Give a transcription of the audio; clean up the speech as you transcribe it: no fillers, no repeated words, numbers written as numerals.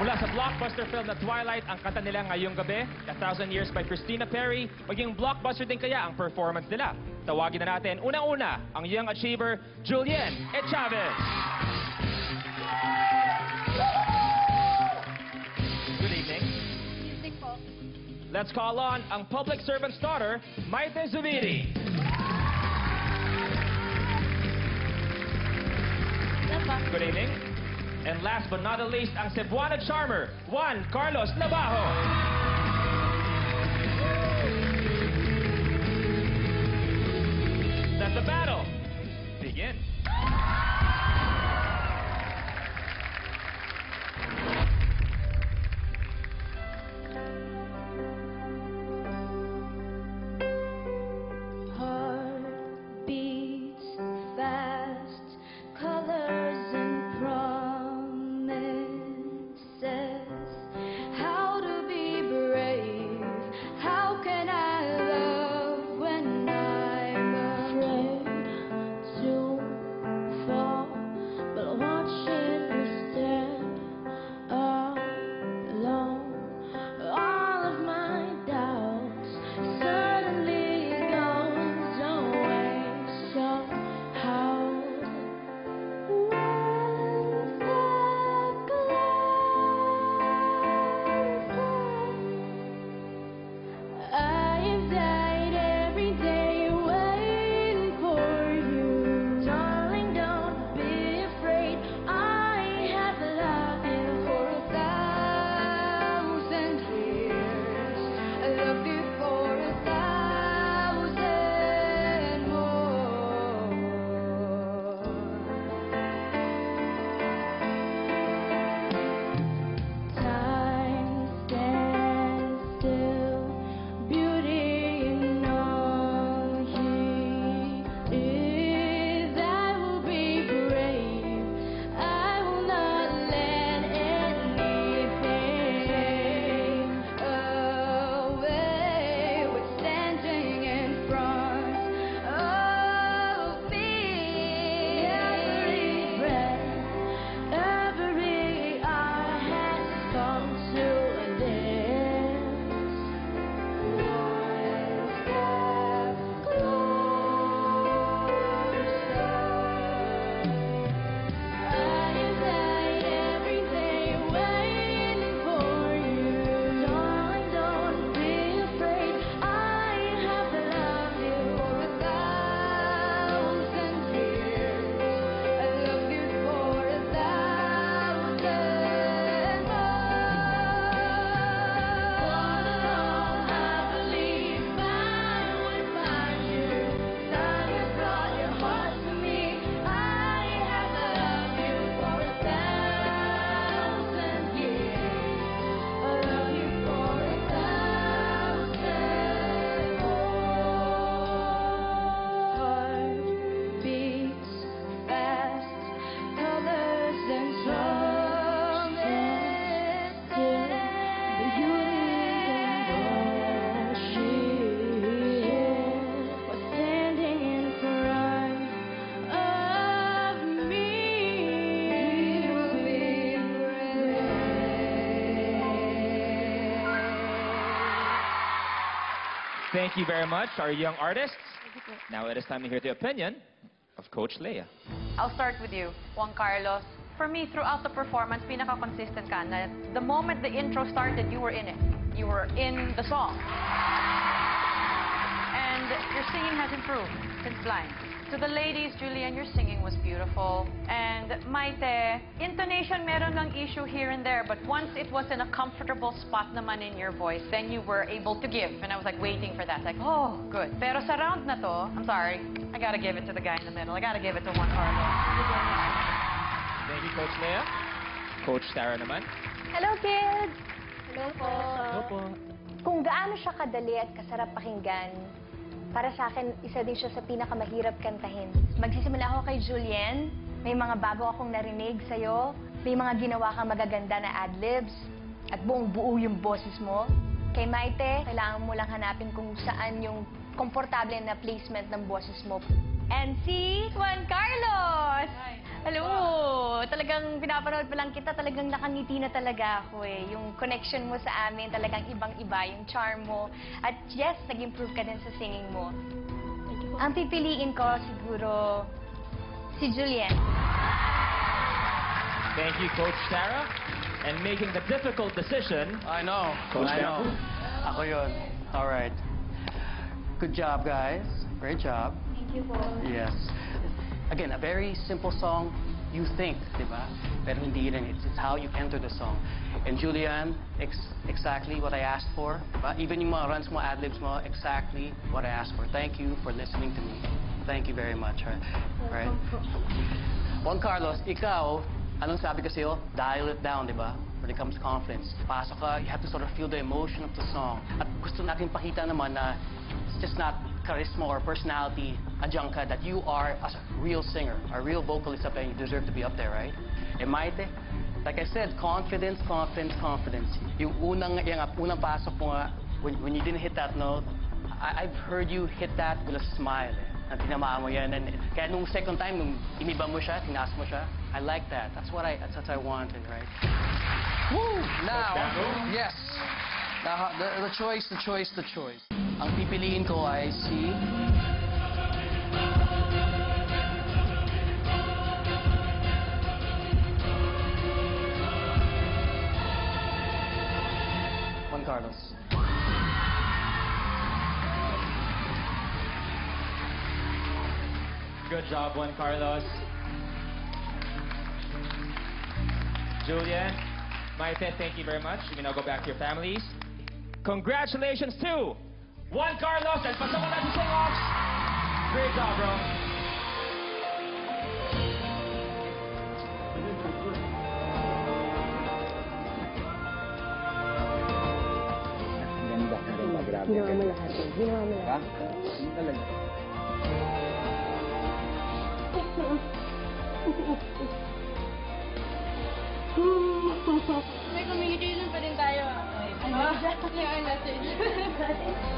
Mula sa blockbuster film na Twilight, ang kanta nila ngayong gabi, A Thousand Years by Christina Perri, maging blockbuster din kaya ang performance nila. Tawagin na natin, unang-una, ang young achiever, Julienne Chavez. Good evening. Evening po. Let's call on ang public servant's daughter, Maite Zubiri. Good evening. And last but not the least, ang Cebuana charmer, Juan Carlos Nabajo. Let the battle begin. Heart beats fast, colors and promises. How to be brave? How can I love when I'm afraid to fall? But watching you stand alone, all of my doubts suddenly goes away somehow. I've died every day waiting for you. Darling, don't be afraid. I have loved you for 1,000 years. I loved you for 1,000 more. Time stands still, beauty in all he is. I will be brave, I will not let anything away. We're standing in front of me. Every breath, every hour has come to an end. One step closer. I've died every day waiting for you. Darling, don't be afraid. I have loved you for 1,000 years. I love you for 1,000 more. All along I believed I would find you. Now you brought your heart to me. I have loved you for 1,000 years. I love you for 1,000 more. Heart beats fast, colors and promises. Still, the union she was standing in front of me. We will be brave. Thank you very much, our young artists. Now it is time to hear the opinion of Coach Leia. I'll start with you, Juan Carlos. For me, throughout the performance, pinaka-consistent ka na the moment the intro started, you were in it. You were in the song. And your singing has improved since Blind. To the ladies, Julienne, your singing was beautiful. And Maite, intonation meron lang issue here and there, but once it was in a comfortable spot naman in your voice, then you were able to give. And I was like waiting for that. Like, oh, good. Pero sa round na to, I'm sorry, I gotta give it to the guy in the middle. I gotta give it to Juan Carlos. Thank you, Coach Leia. Coach Tara naman. Hello, kids! Hello po. Hello po. Kung gaano siya kadali at kasarap pakinggan, para sa akin, isa din siya sa pinakamahirap kantahin. Magsisimula ako kay Julienne. May mga bago akong narinig sa'yo. May mga ginawa kang magaganda na ad-libs. At buong-buo yung boses mo. Kay Maite, kailangan mo lang hanapin kung saan yung komportable na placement ng boses mo. And si Juan Carlos! Hello! Talagang pinapanood pa lang kita, talagang nakangiti na talaga ako eh. Yung connection mo sa amin, talagang ibang-iba, yung charm mo. At yes, nag-improve ka din sa singing mo. Ang pipiliin ko siguro si Julien. Thank you, Coach Sarah. And making the difficult decision, I know. Coach I know. Gabby. Ako yun. All right. Good job, guys. Great job. Thank you po. Yes. Again, a very simple song. You think, di ba? Pero hindi rin. It's how you enter the song. And Julian, exactly what I asked for. Diba? Even yung mga runs mo, ad-libs mo, exactly what I asked for. Thank you for listening to me. Thank you very much. All right? Juan Carlos, ikaw, anong sabi ko sa'yo? Dial it down, di ba? When it comes to confidence. Pasok ka, you have to sort of feel the emotion of the song. At gusto natin pakita naman na it's just not charisma or personality, adjunct ka, that you are a real singer, a real vocalist up there, and you deserve to be up there, right? And Maite, like I said, confidence, confidence, confidence. Yung unang pasok mo nga, when you didn't hit that note, I've heard you hit that with a smile, eh. Na tinamaan mo yan. And kaya nung second time, nung iniba mo siya, tinaas mo siya, I like that. That's what I wanted, right? Woo! Now, yes. Now, the choice. Ang pipiliin ko ay si... Juan Carlos. good job, Juan Carlos. Julian, Maite, thank you very much. You can now go back to your families. Congratulations to Juan Carlos and pasok mo natin sa Sing-Offs. Great job, bro. Ganda ka rin, grabe. Ginawa mo lahat. Ginawa mo lahat. Talaga. May communication pa din tayo. Ano? Yung message.